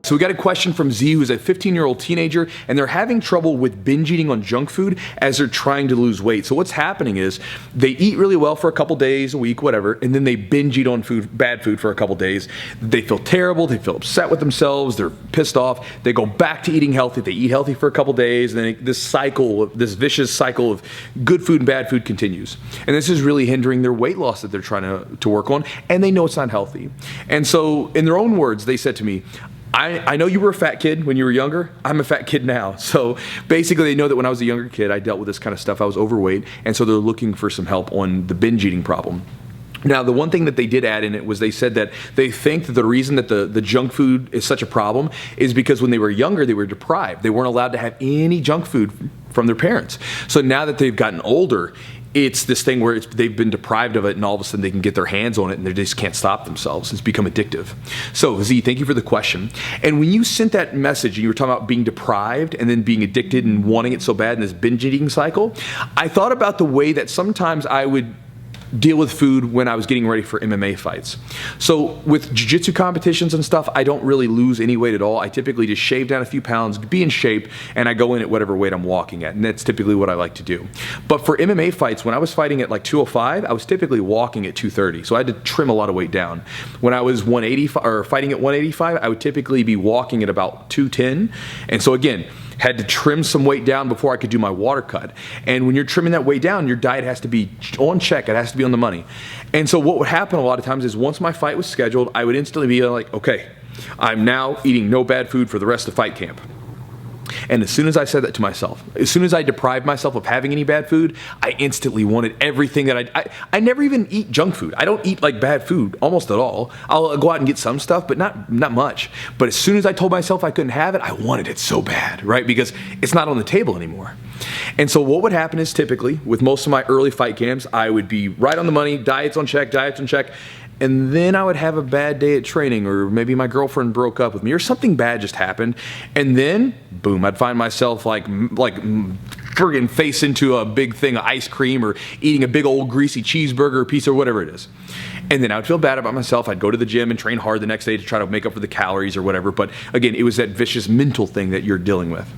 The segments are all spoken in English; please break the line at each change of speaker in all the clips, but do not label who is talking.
So we got a question from Z, who's a 15-year-old teenager, and they're having trouble with binge eating on junk food as they're trying to lose weight. So what's happening is they eat really well for a couple days, a week, whatever, and then they binge eat on food, bad food for a couple days. They feel terrible, they feel upset with themselves, they're pissed off, they go back to eating healthy, they eat healthy for a couple days, and then this cycle, this vicious cycle of good food and bad food continues. And this is really hindering their weight loss that they're trying to work on, and they know it's not healthy. And so in their own words, they said to me, I know you were a fat kid when you were younger. I'm a fat kid now. So basically they know that when I was a younger kid, I dealt with this kind of stuff. I was overweight. And so they're looking for some help on the binge eating problem. Now, the one thing that they did add in it was they said that they think that the reason that the junk food is such a problem is because when they were younger, they were deprived. They weren't allowed to have any junk food from their parents. So now that they've gotten older, it's this thing where they've been deprived of it, and all of a sudden they can get their hands on it and they just can't stop themselves. It's become addictive. So Z, thank you for the question. And when you sent that message and you were talking about being deprived and then being addicted and wanting it so bad in this binge eating cycle, I thought about the way that sometimes I would deal with food when I was getting ready for MMA fights. So with jiu-jitsu competitions and stuff, I don't really lose any weight at all. I typically just shave down a few pounds, be in shape, and I go in at whatever weight I'm walking at, and that's typically what I like to do. But for MMA fights, when I was fighting at like 205, I was typically walking at 230, so I had to trim a lot of weight down. When I was 185 or fighting at 185, I would typically be walking at about 210, and so again, had to trim some weight down before I could do my water cut. And when you're trimming that weight down, your diet has to be on check. It has to be on the money. And so what would happen a lot of times is once my fight was scheduled, I would instantly be like, okay, I'm now eating no bad food for the rest of fight camp. And as soon as I said that to myself, as soon as I deprived myself of having any bad food, I instantly wanted everything that I never even eat junk food. I don't eat like bad food almost at all. I'll go out and get some stuff, but not much. But as soon as I told myself I couldn't have it, I wanted it so bad, right? Because it's not on the table anymore. And so what would happen is typically with most of my early fight camps, I would be right on the money, diets on check, and then I would have a bad day at training, or maybe my girlfriend broke up with me, or something bad just happened, and then boom, I'd find myself like friggin' face into a big thing of ice cream, or eating a big old greasy cheeseburger or pizza or whatever it is. And then I would feel bad about myself. I'd go to the gym and train hard the next day to try to make up for the calories or whatever. But again, it was that vicious mental thing that you're dealing with.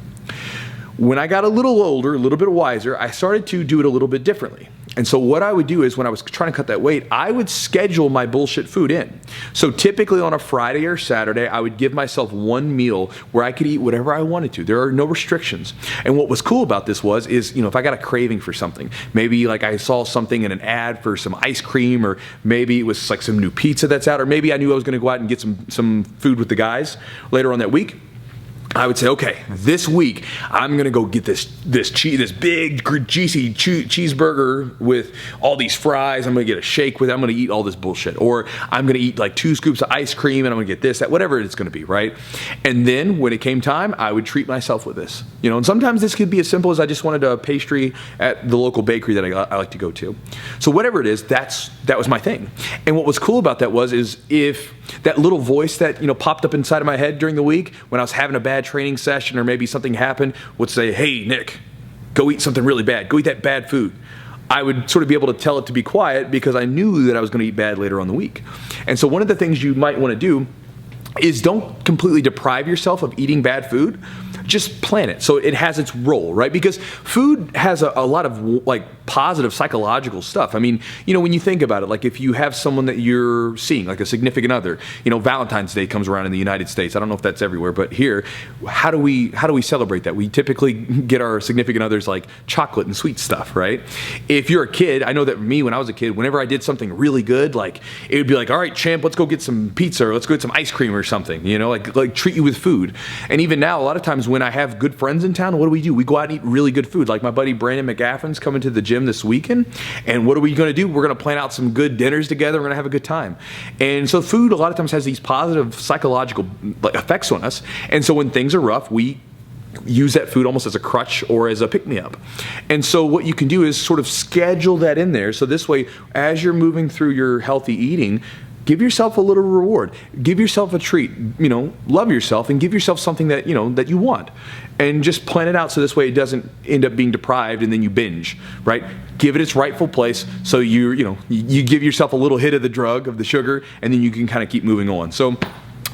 When I got a little older, a little bit wiser, I started to do it a little bit differently. And so what I would do is when I was trying to cut that weight, I would schedule my bullshit food in. So typically on a Friday or Saturday, I would give myself one meal where I could eat whatever I wanted to. There are no restrictions. And what was cool about this is, if I got a craving for something, maybe like I saw something in an ad for some ice cream, or maybe it was like some new pizza that's out, or maybe I knew I was gonna go out and get some food with the guys later on that week, I would say, okay, this week I'm gonna go get this big juicy cheeseburger with all these fries. I'm gonna get a shake with it. I'm gonna eat all this bullshit, or I'm gonna eat like 2 scoops of ice cream, and I'm gonna get this, that, whatever it's gonna be, right? And then when it came time, I would treat myself with this, and sometimes this could be as simple as I just wanted a pastry at the local bakery that I like to go to. So whatever it is, that was my thing. And what was cool about that is if that little voice that popped up inside of my head during the week when I was having a bad training session, or maybe something happened, would say, hey Nick, go eat something really bad, go eat that bad food. I would sort of be able to tell it to be quiet because I knew that I was going to eat bad later on the week. And so one of the things you might want to do is don't completely deprive yourself of eating bad food. Just plan it so it has its role, right? Because food has a lot of like positive psychological stuff. I mean, when you think about it, like if you have someone that you're seeing, like a significant other, Valentine's Day comes around in the United States. I don't know if that's everywhere, but here, how do we celebrate that? We typically get our significant others like chocolate and sweet stuff, right? If you're a kid, I know that me, when I was a kid, whenever I did something really good, like it would be like, all right, champ, let's go get some pizza, or let's go get some ice cream or something, like treat you with food. And even now, a lot of times when I have good friends in town, what do? We go out and eat really good food. Like my buddy Brandon McGaffron's coming to the gym this weekend, and what are we going to do? We're going to plan out some good dinners together. We're going to have a good time. And so food a lot of times has these positive psychological effects on us. And so when things are rough, we use that food almost as a crutch or as a pick-me-up. And so what you can do is sort of schedule that in there. So this way, as you're moving through your healthy eating, give yourself a little reward. Give yourself a treat. Love yourself and give yourself something that that you want. And just plan it out so this way it doesn't end up being deprived and then you binge, right? Give it its rightful place so you give yourself a little hit of the drug, of the sugar, and then you can kind of keep moving on. So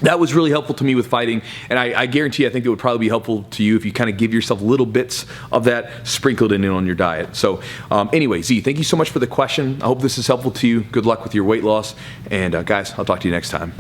that was really helpful to me with fighting, and I guarantee I think it would probably be helpful to you if you kind of give yourself little bits of that sprinkled in on your diet. So anyway, Z, thank you so much for the question. I hope this is helpful to you. Good luck with your weight loss, and guys, I'll talk to you next time.